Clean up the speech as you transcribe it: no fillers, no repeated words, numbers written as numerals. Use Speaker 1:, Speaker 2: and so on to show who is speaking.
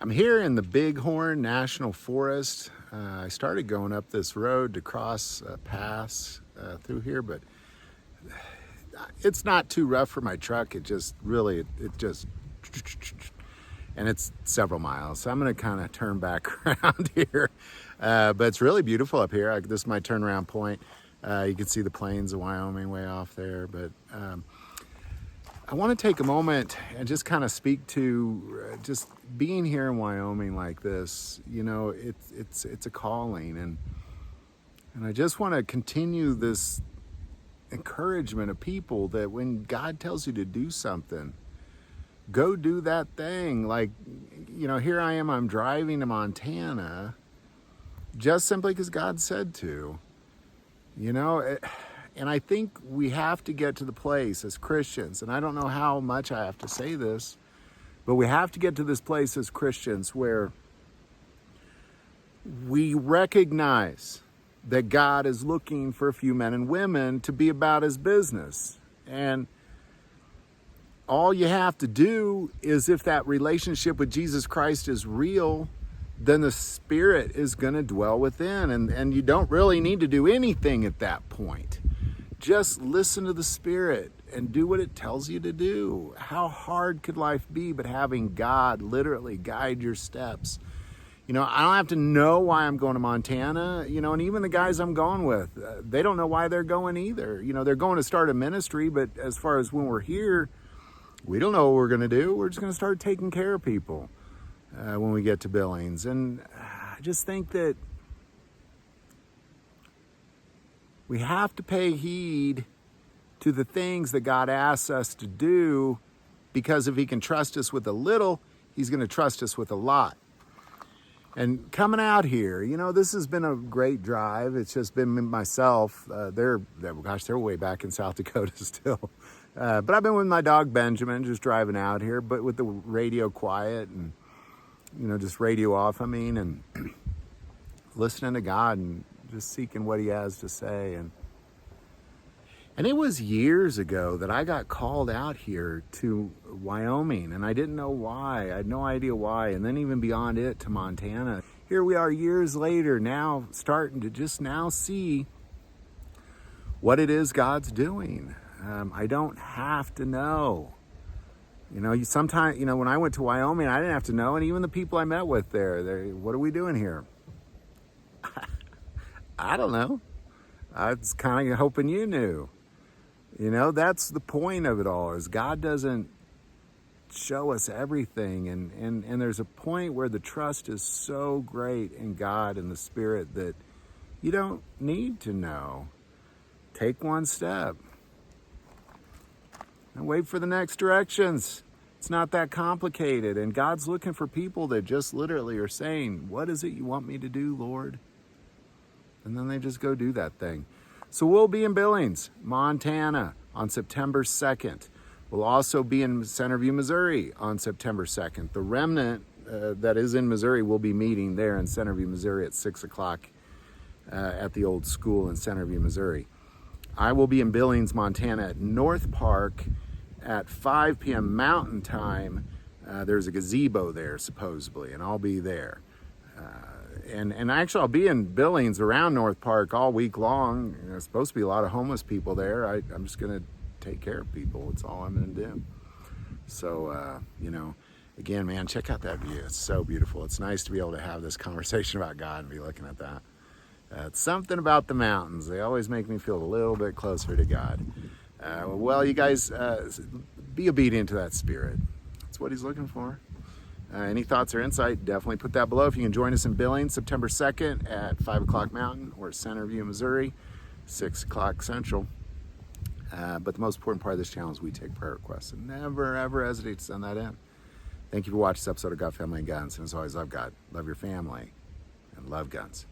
Speaker 1: I'm here in the Bighorn National Forest. I started going up this road to cross a pass through here, but it's not too rough for my truck. It just really, it just, and it's several miles. So I'm going to kind of turn back around here. But it's really beautiful up here. This is my turnaround point. You can see the plains of Wyoming way off there, but I want to take a moment and just kind of speak to just being here in Wyoming like this. You know, it's a calling, and I just want to continue this encouragement of people that when God tells you to do something, go do that thing. Like, you know, here I am, I'm driving to Montana just simply because God said to, you know. And I think we have to get to the place as Christians, and I don't know how much I have to say this, but we have to get to this place as Christians where we recognize that God is looking for a few men and women to be about his business. And all you have to do is, if that relationship with Jesus Christ is real, then the Spirit is going to dwell within, and you don't really need to do anything at that point. Just listen to the Spirit and do what it tells you to do. How hard could life be but having God literally guide your steps? You know, I don't have to know why I'm going to Montana, you know, and even the guys I'm going with, they don't know why they're going either. You know, they're going to start a ministry, but as far as when we're here, we don't know what we're going to do. We're just going to start taking care of people when we get to Billings. And I just think that we have to pay heed to the things that God asks us to do, because if he can trust us with a little, he's going to trust us with a lot. And coming out here, you know, this has been a great drive. It's just been myself. They're way back in South Dakota still. But I've been with my dog Benjamin, just driving out here, but with the radio quiet and, you know, just radio off, and listening to God and just seeking what he has to say. And it was years ago that I got called out here to Wyoming, and I didn't know why. I had no idea why. And then even beyond it, to Montana. Here we are years later, now starting to just now see what it is God's doing. I don't have to know. You know, sometimes, you know, when I went to Wyoming, I didn't have to know. And even the people I met with there, what are we doing here? I don't know. I was kind of hoping you knew. You know, that's the point of it all, is God doesn't show us everything. And there's a point where the trust is so great in God and the Spirit that you don't need to know. Take one step and wait for the next directions. It's not that complicated. And God's looking for people that just literally are saying, what is it you want me to do, Lord? And then they just go do that thing. So we'll be in Billings, Montana on September 2nd. We'll also be in Centerview, Missouri on September 2nd. The remnant that is in Missouri will be meeting there in Centerview, Missouri at 6 o'clock at the old school in Centerview, Missouri. I will be in Billings, Montana at North Park at 5 p.m. Mountain Time. There's a gazebo there, supposedly, and I'll be there. And actually, I'll be in Billings around North Park all week long. There's supposed to be a lot of homeless people there. I'm just going to take care of people. That's all I'm going to do. So, you know, again, man, check out that view. It's so beautiful. It's nice to be able to have this conversation about God and be looking at that. It's something about the mountains. They always make me feel a little bit closer to God. Well, you guys, be obedient to that Spirit. That's what he's looking for. Any thoughts or insight, definitely put that below. If you can join us in Billings, September 2nd at 5 o'clock Mountain, or Centerview, Missouri, 6 o'clock Central. But the most important part of this channel is we take prayer requests. And never, ever hesitate to send that in. Thank you for watching this episode of God, Family, and Guns. And as always, love God, love your family, and love guns.